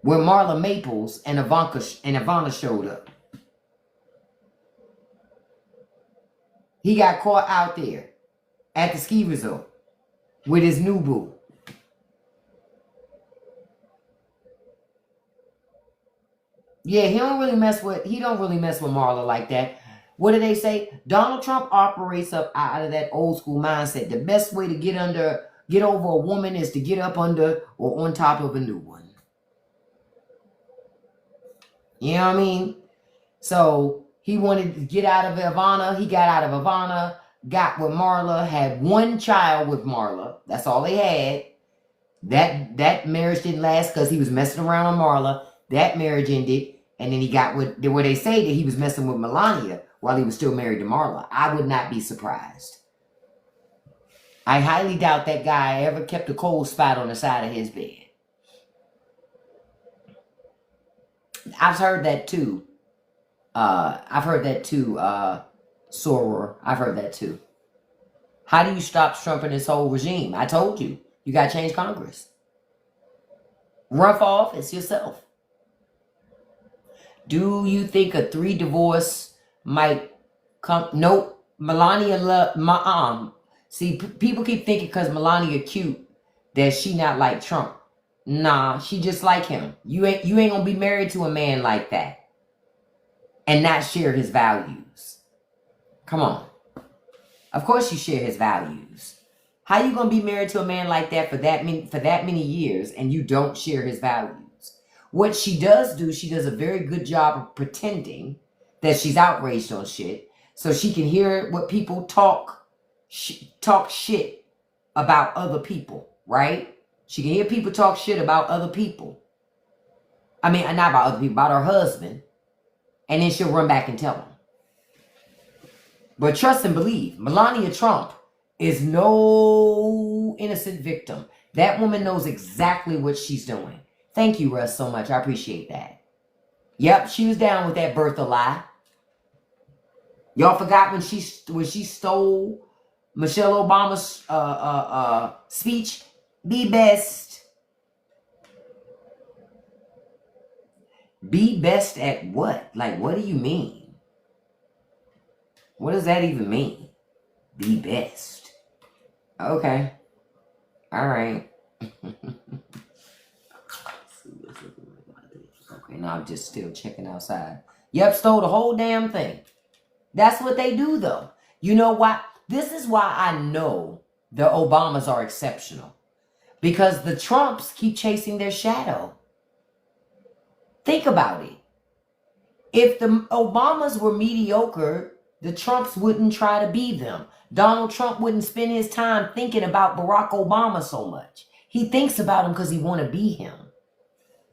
where Marla Maples and Ivana showed up. He got caught out there at the ski resort with his new boo. Yeah, he don't really mess with Marla like that. What do they say? Donald Trump operates out of that old school mindset. The best way to get over a woman is to get up under or on top of a new one. You know what I mean? So he wanted to get out of Ivana. He got out of Ivana, got with Marla, had one child with Marla. That's all they had. That marriage didn't last because he was messing around on Marla. That marriage ended. And then he got where they say that he was messing with Melania while he was still married to Marla. I would not be surprised. I highly doubt that guy ever kept a cold spot on the side of his bed. I've heard that too. Soror. I've heard that too. How do you stop Trump and this whole regime? I told you. You got to change Congress. Run for office yourself. Do you think a 3 divorce might come? Nope. Melania see, people keep thinking because Melania cute that she not like Trump. Nah, she just like him. You ain't gonna be married to a man like that and not share his values. Come on. Of course you share his values. How you gonna be married to a man like that for that many years and you don't share his values? What she does do, she does a very good job of pretending that she's outraged on shit, so she can hear what people talk shit about other people, right? She can hear people talk shit about other people. I mean, not about other people, about her husband, and then she'll run back and tell him. But trust and believe, Melania Trump is no innocent victim. That woman knows exactly what she's doing. Thank you, Russ, so much. I appreciate that. Yep, she was down with that Bertha lie. Y'all forgot when she stole Michelle Obama's speech? Be best. Be best at what? Like, what do you mean? What does that even mean? Be best. Okay. All right. Okay, now I'm just still checking outside. Yep, stole the whole damn thing. That's what they do, though. You know why? This is why I know the Obamas are exceptional. Because the Trumps keep chasing their shadow. Think about it. If the Obamas were mediocre, the Trumps wouldn't try to be them. Donald Trump wouldn't spend his time thinking about Barack Obama so much. He thinks about him because he want to be him.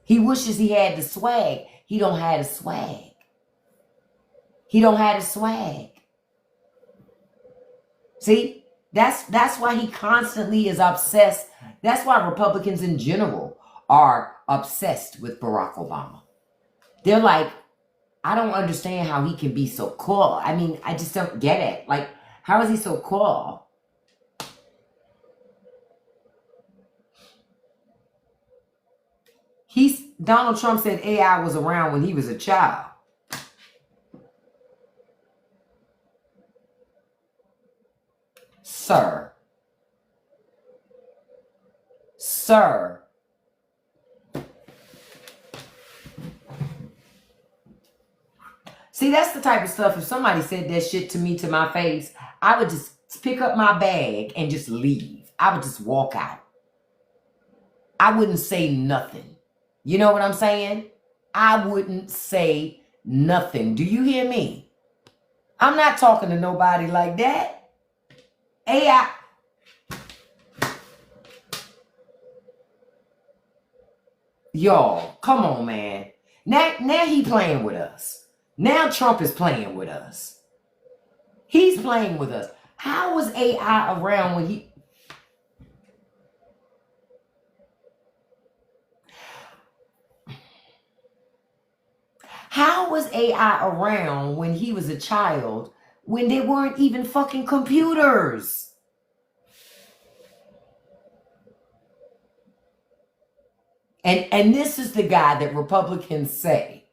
He wishes he had the swag. He don't have the swag. He don't have the swag. See? That's why he constantly is obsessed. That's why Republicans in general are obsessed with Barack Obama. They're like, I don't understand how he can be so cool. I mean, I just don't get it. Like, how is he so cool? Donald Trump said AI was around when he was a child. Sir. See, that's the type of stuff, if somebody said that shit to me to my face, I would just pick up my bag and just leave. I would just walk out. I wouldn't say nothing. You know what I'm saying? I wouldn't say nothing. Do you hear me? I'm not talking to nobody like that. AI. Y'all, come on, man. Now he playing with us. Now Trump is playing with us. He's playing with us. How was AI around when he... How was AI around when he was a child when there weren't even fucking computers? And this is the guy that Republicans say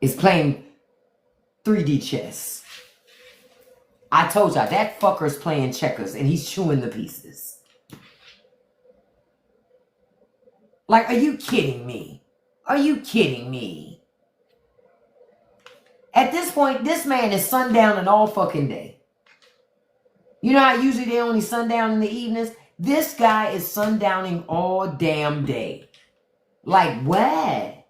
is playing 3D chess. I told y'all, that fucker's playing checkers and he's chewing the pieces. Like, are you kidding me? Are you kidding me? At this point, this man is sundowning all fucking day. You know how usually they only sundown in the evenings? This guy is sundowning all damn day. Like, what?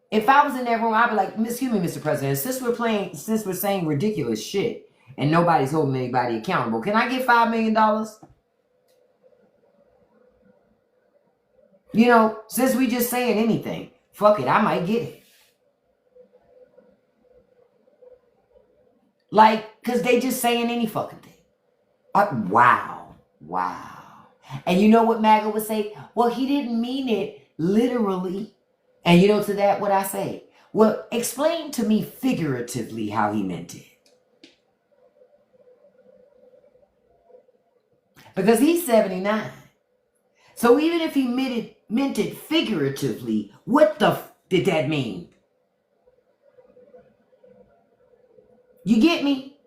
If I was in that room, I'd be like, excuse me, Mr. President, since we're saying ridiculous shit and nobody's holding anybody accountable, can I get $5 million? You know, since we just saying anything, fuck it, I might get it. Like, because they just saying any fucking thing. Wow. And you know what MAGA would say? Well, he didn't mean it literally. And you know to that what I say? Well, explain to me figuratively how he meant it. Because he's 79. So even if he meant it figuratively, what the did that mean? You get me?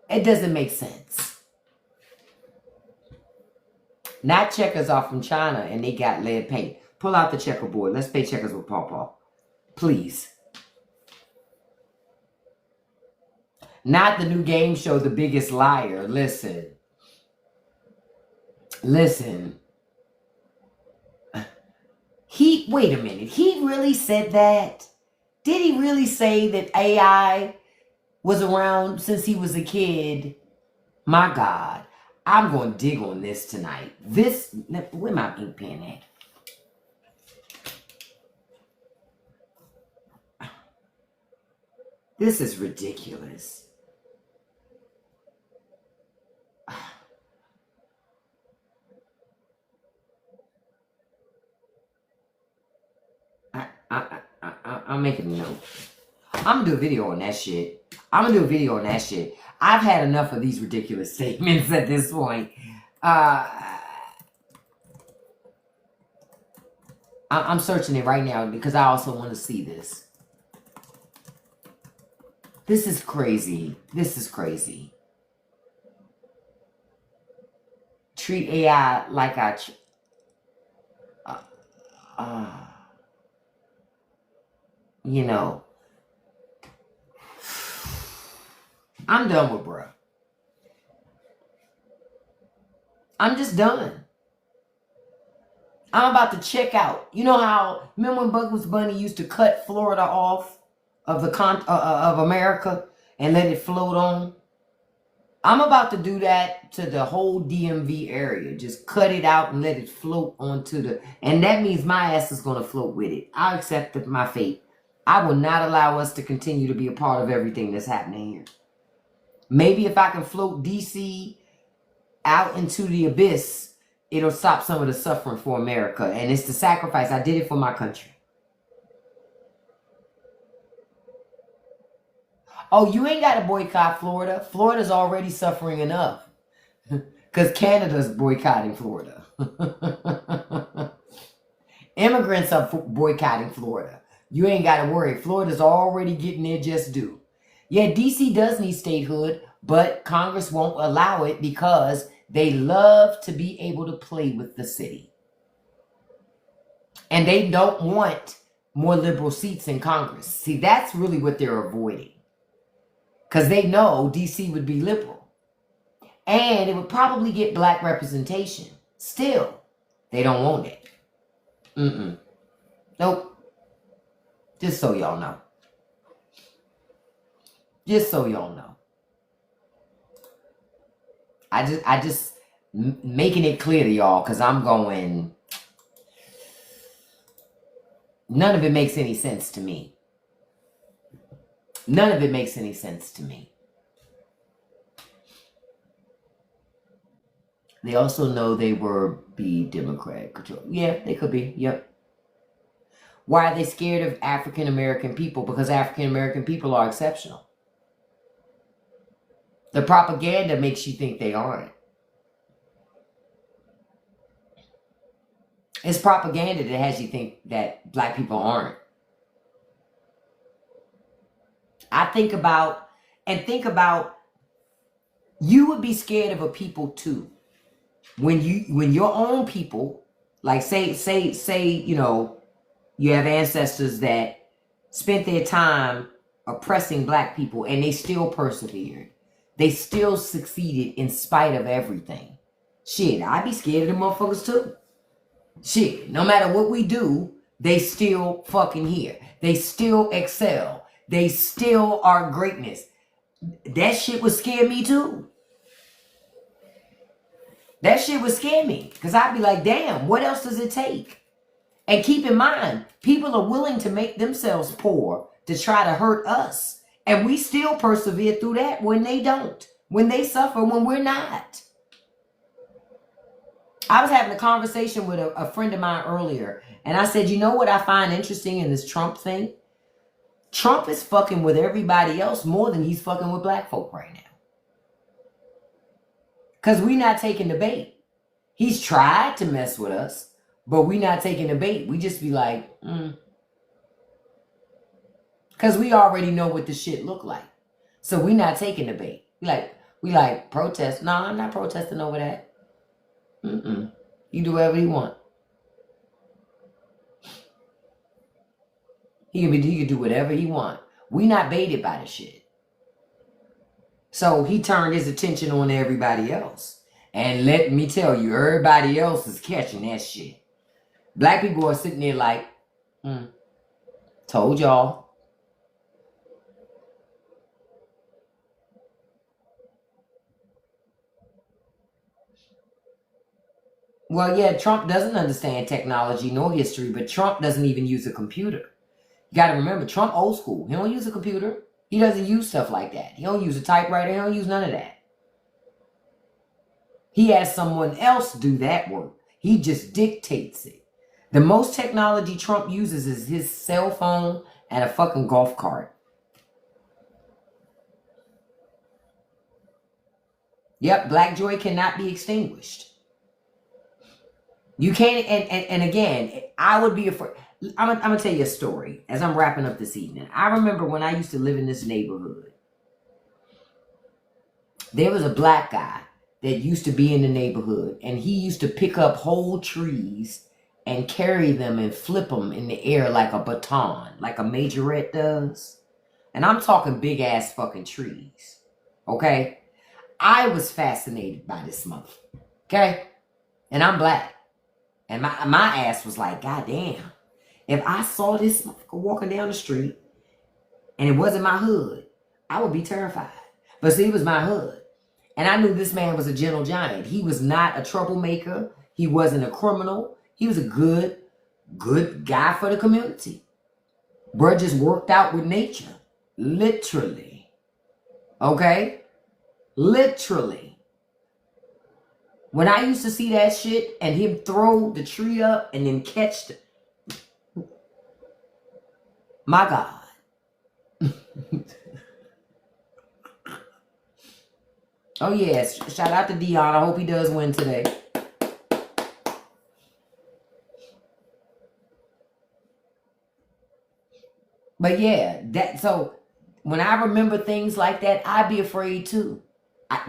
It doesn't make sense. Not checkers are from China and they got lead paint. Pull out the checkerboard. Let's play checkers with Pawpaw. Please. Not the new game show, The Biggest Liar. Listen. Listen. Wait a minute. He really said that? Did he really say that AI was around since he was a kid? My God. I'm going to dig on this tonight. Where my ink pen at? This is ridiculous. I'm making a note. I'm going to do a video on that shit. I've had enough of these ridiculous statements at this point. I'm searching it right now because I also want to see this. This is crazy. Treat AI like you know, I'm done with bruh. I'm just done. I'm about to check out. You know how, remember when Bugs Bunny used to cut Florida off of the of America and let it float on? I'm about to do that to the whole DMV area. Just cut it out and let it float onto and that means my ass is going to float with it. I'll accept my fate. I will not allow us to continue to be a part of everything that's happening here. Maybe if I can float DC out into the abyss, it'll stop some of the suffering for America. And it's the sacrifice. I did it for my country. Oh, you ain't got to boycott Florida. Florida's already suffering enough. Because Canada's boycotting Florida. Immigrants are boycotting Florida. You ain't got to worry. Florida's already getting their just due. Yeah, DC does need statehood, but Congress won't allow it because they love to be able to play with the city. And they don't want more liberal seats in Congress. See, that's really what they're avoiding. Because they know DC would be liberal. And it would probably get black representation. Still, they don't want it. Nope. Just so y'all know. Just so y'all know. I just making it clear to y'all because I'm going, none of it makes any sense to me. None of it makes any sense to me. They also know they were be Democrat control. Yeah, they could be. Yep. Why are they scared of African American people? Because African American people are exceptional. The propaganda makes you think they aren't. It's propaganda that has you think that black people aren't. Think about, you would be scared of a people too. When your own people, like say, you know, you have ancestors that spent their time oppressing black people and they still persevered. They still succeeded in spite of everything. Shit, I'd be scared of them motherfuckers too. Shit, no matter what we do, they still fucking here. They still excel. They still are greatness. That shit would scare me too. That shit would scare me. Because I'd be like, damn, what else does it take? And keep in mind, people are willing to make themselves poor to try to hurt us. And we still persevere through that when they don't. When they suffer, when we're not. I was having a conversation with a friend of mine earlier. And I said, you know what I find interesting in this Trump thing? Trump is fucking with everybody else more than he's fucking with black folk right now. Because we not taking the bait. He's tried to mess with us, but we not taking the bait. We just be like, because we already know what the shit look like. So we not taking the bait. We like protest. No, I'm not protesting over that. You do whatever you want. He can do whatever he want. We not baited by the shit. So he turned his attention on everybody else. And let me tell you, everybody else is catching that shit. Black people are sitting there like, told y'all. Well, yeah, Trump doesn't understand technology nor history, but Trump doesn't even use a computer. You got to remember, Trump old school. He don't use a computer. He doesn't use stuff like that. He don't use a typewriter. He don't use none of that. He has someone else do that work. He just dictates it. The most technology Trump uses is his cell phone and a fucking golf cart. Yep, Black joy cannot be extinguished. You can't, and again, I would be afraid. I'm going to tell you a story as I'm wrapping up this evening. I remember when I used to live in this neighborhood. There was a black guy that used to be in the neighborhood, and he used to pick up whole trees and carry them and flip them in the air like a baton, like a majorette does. And I'm talking big ass fucking trees. Okay? I was fascinated by this mother. Okay? And I'm black. And my ass was like, God damn. If I saw this motherfucker walking down the street and it wasn't my hood, I would be terrified. But see, it was my hood. And I knew this man was a gentle giant. He was not a troublemaker. He wasn't a criminal. He was a good guy for the community. Bro just worked out with nature. Literally. Okay? Literally. When I used to see that shit and him throw the tree up and then catch the... My God. Oh, yes. Shout out to Dion. I hope he does win today. But yeah, so when I remember things like that, I'd be afraid too.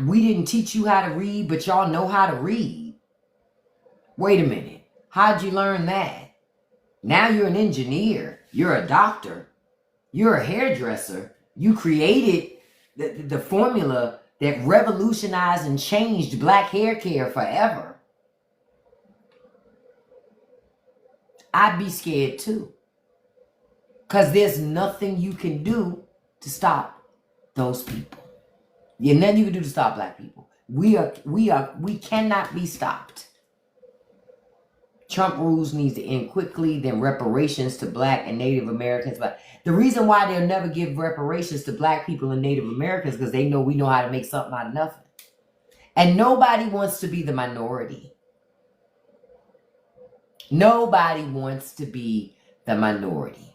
We didn't teach you how to read, but y'all know how to read. Wait a minute. How'd you learn that? Now you're an engineer. You're a doctor. You're a hairdresser. You created the formula that revolutionized and changed black hair care forever. I'd be scared too. Because there's nothing you can do to stop those people. There's nothing you can do to stop black people. We cannot be stopped. Trump rules needs to end quickly, then reparations to black and Native Americans. But the reason why they'll never give reparations to black people and Native Americans because they know we know how to make something out of nothing. And nobody wants to be the minority. Nobody wants to be the minority.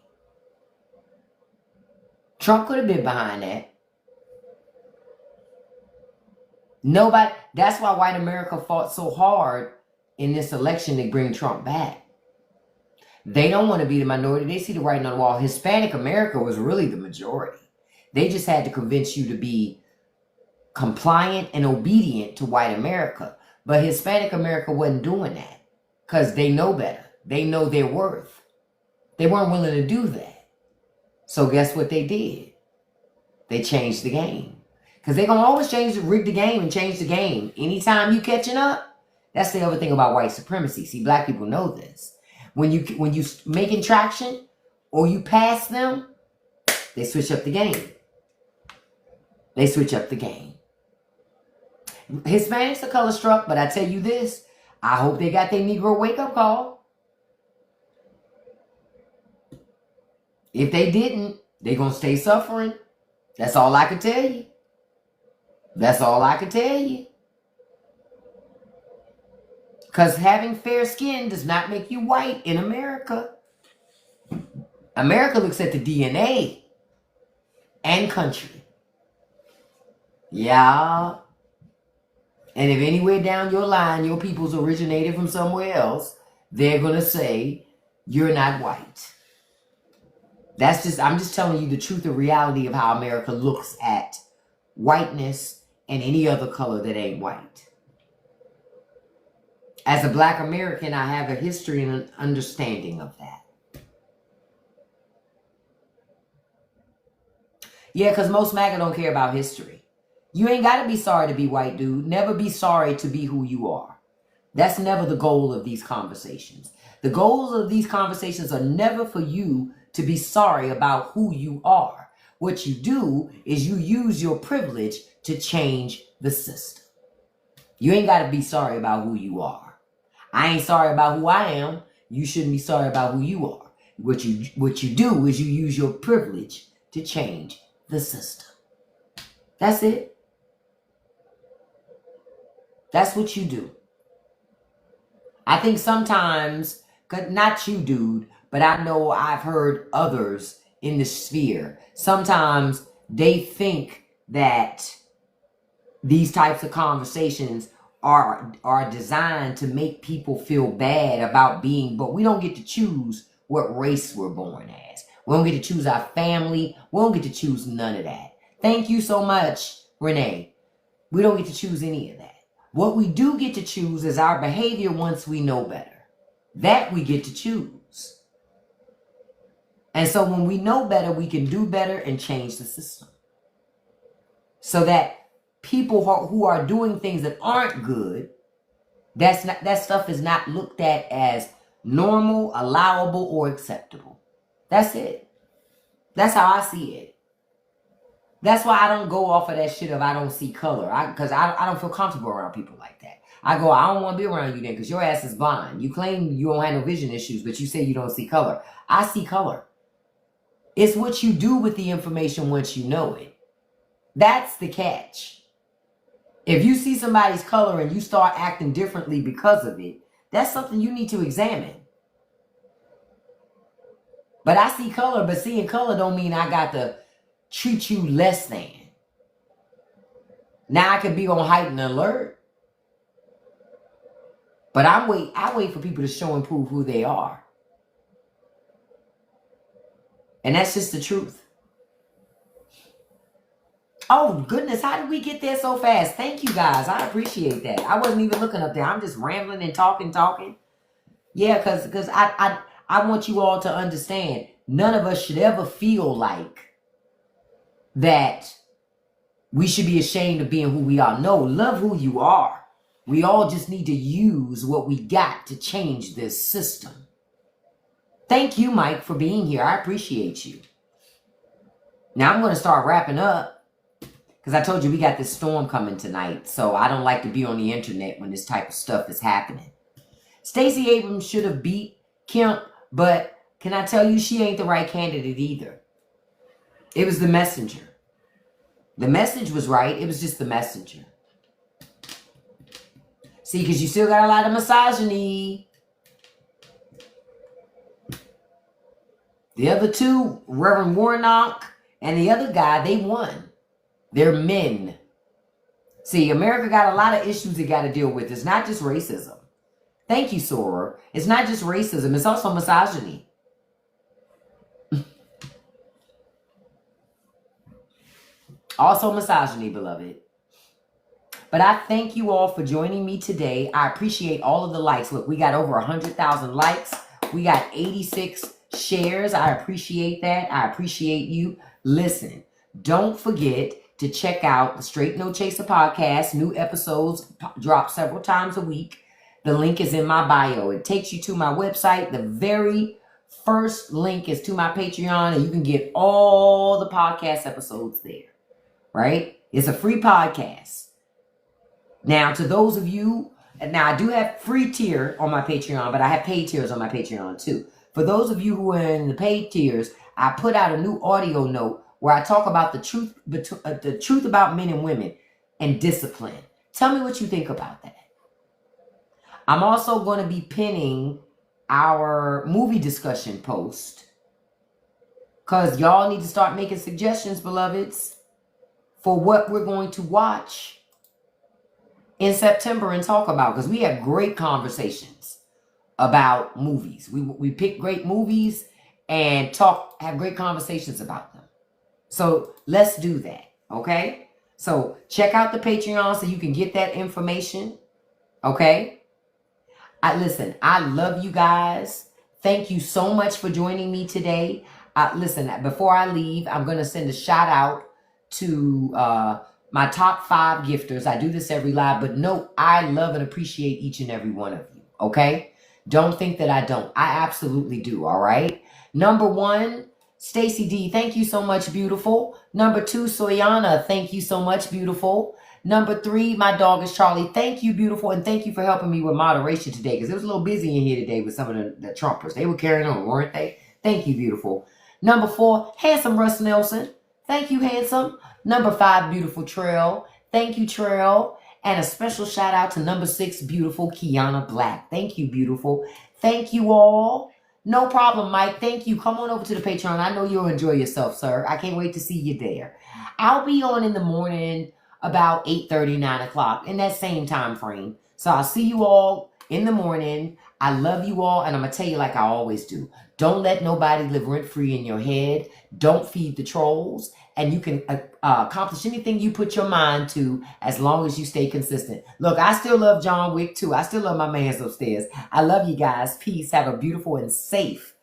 Trump could have been behind that. Nobody. That's why white America fought so hard in this election to bring Trump back. They don't want to be the minority. They see the writing on the wall. Hispanic America was really the majority. They just had to convince you to be compliant and obedient to white America. But Hispanic America wasn't doing that because they know better. They know their worth. They weren't willing to do that. So guess what they did? They changed the game. Because they're going to always rig the game and change the game. Anytime you catching up, that's the other thing about white supremacy. See, black people know this. When you making traction or you pass them, they switch up the game. They switch up the game. Hispanics are color struck, but I tell you this, I hope they got their Negro wake-up call. If they didn't, they're going to stay suffering. That's all I can tell you. That's all I can tell you. Because having fair skin does not make you white in America. America looks at the DNA and country. Yeah. And if anywhere down your line, your people's originated from somewhere else, they're going to say, you're not white. I'm just telling you the truth and reality of how America looks at whiteness and any other color that ain't white. As a Black American, I have a history and an understanding of that. Yeah, because most MAGA don't care about history. You ain't got to be sorry to be white, dude. Never be sorry to be who you are. That's never the goal of these conversations. The goals of these conversations are never for you to be sorry about who you are. What you do is you use your privilege to change the system. You ain't got to be sorry about who you are. I ain't sorry about who I am. You shouldn't be sorry about who you are. What you do is you use your privilege to change the system. That's it. That's what you do. I think sometimes, not you, dude, but I know I've heard others in the sphere. Sometimes they think that these types of conversations are designed to make people feel bad about being, but we don't get to choose what race we're born as. We don't get to choose our family. We don't get to choose none of that. Thank you so much, Renee. We don't get to choose any of that. What we do get to choose is our behavior once we know better. That we get to choose. And so when we know better, we can do better and change the system. So that people who are doing things that aren't good, that stuff is not looked at as normal, allowable, or acceptable. That's it. That's how I see it. That's why I don't go off of that shit of I don't see color. Because I don't feel comfortable around people like that. I don't want to be around you then because your ass is blind. You claim you don't have no vision issues, but you say you don't see color. I see color. It's what you do with the information once you know it. That's the catch. If you see somebody's color and you start acting differently because of it, that's something you need to examine. But I see color, but seeing color don't mean I got to treat you less than. Now I can be on heightened alert. But I wait for people to show and prove who they are. And that's just the truth. Oh, goodness, how did we get there so fast? Thank you, guys. I appreciate that. I wasn't even looking up there. I'm just rambling and talking. Yeah, because I want you all to understand, none of us should ever feel like that we should be ashamed of being who we are. No, love who you are. We all just need to use what we got to change this system. Thank you, Mike, for being here. I appreciate you. Now I'm going to start wrapping up because I told you we got this storm coming tonight. So I don't like to be on the internet when this type of stuff is happening. Stacey Abrams should have beat Kemp, but can I tell you she ain't the right candidate either. It was the messenger. The message was right. It was just the messenger. See, because you still got a lot of misogyny. The other two, Reverend Warnock and the other guy, they won. They're men. See, America got a lot of issues they got to deal with. It's not just racism. Thank you, Sora. It's not just racism. It's also misogyny. Also misogyny, beloved. But I thank you all for joining me today. I appreciate all of the likes. Look, we got over 100,000 likes. We got 86 shares. I appreciate that. I appreciate you. Listen, don't forget to check out the Straight No Chaser podcast. New episodes drop several times a week. The link is in my bio. It takes you to my website. The very first link is to my Patreon, and you can get all the podcast episodes there, right? It's a free podcast. Now, to those of you, now I do have free tier on my Patreon, but I have paid tiers on my Patreon too. For those of you who are in the paid tiers, I put out a new audio note where I talk about the truth about men and women and discipline. Tell me what you think about that. I'm also going to be pinning our movie discussion post because y'all need to start making suggestions, beloveds, for what we're going to watch. in September and talk about, because we have great conversations about movies. We pick great movies and have great conversations about them. So let's do that, okay? So check out the Patreon so you can get that information, okay? Listen, I love you guys. Thank you so much for joining me today. Listen, before I leave, I'm going to send a shout out to my top 5 gifters. I do this every live, but no, I love and appreciate each and every one of you, okay? Don't think that I don't. I absolutely do, all right? Number 1, Stacy D, thank you so much, beautiful. Number 2, Soyana, thank you so much, beautiful. Number 3, my dog is Charlie. Thank you, beautiful, and thank you for helping me with moderation today, because it was a little busy in here today with some of the Trumpers. They were carrying on, weren't they? Thank you, beautiful. Number 4, handsome Russ Nelson. Thank you, handsome. Number 5, beautiful Trail. Thank you, Trail. And a special shout out to number 6, beautiful Kiana Black. Thank you, beautiful. Thank you all. No problem, Mike. Thank you. Come on over to the Patreon. I know you'll enjoy yourself, sir. I can't wait to see you there. I'll be on in the morning about 8:30, 9 o'clock in that same time frame. So I'll see you all in the morning. I love you all, and I'm going to tell you like I always do. Don't let nobody live rent-free in your head. Don't feed the trolls. And you can accomplish anything you put your mind to as long as you stay consistent. Look, I still love John Wick too. I still love my mans upstairs. I love you guys. Peace. Have a beautiful and safe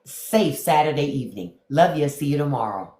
Saturday evening. Love you. See you tomorrow.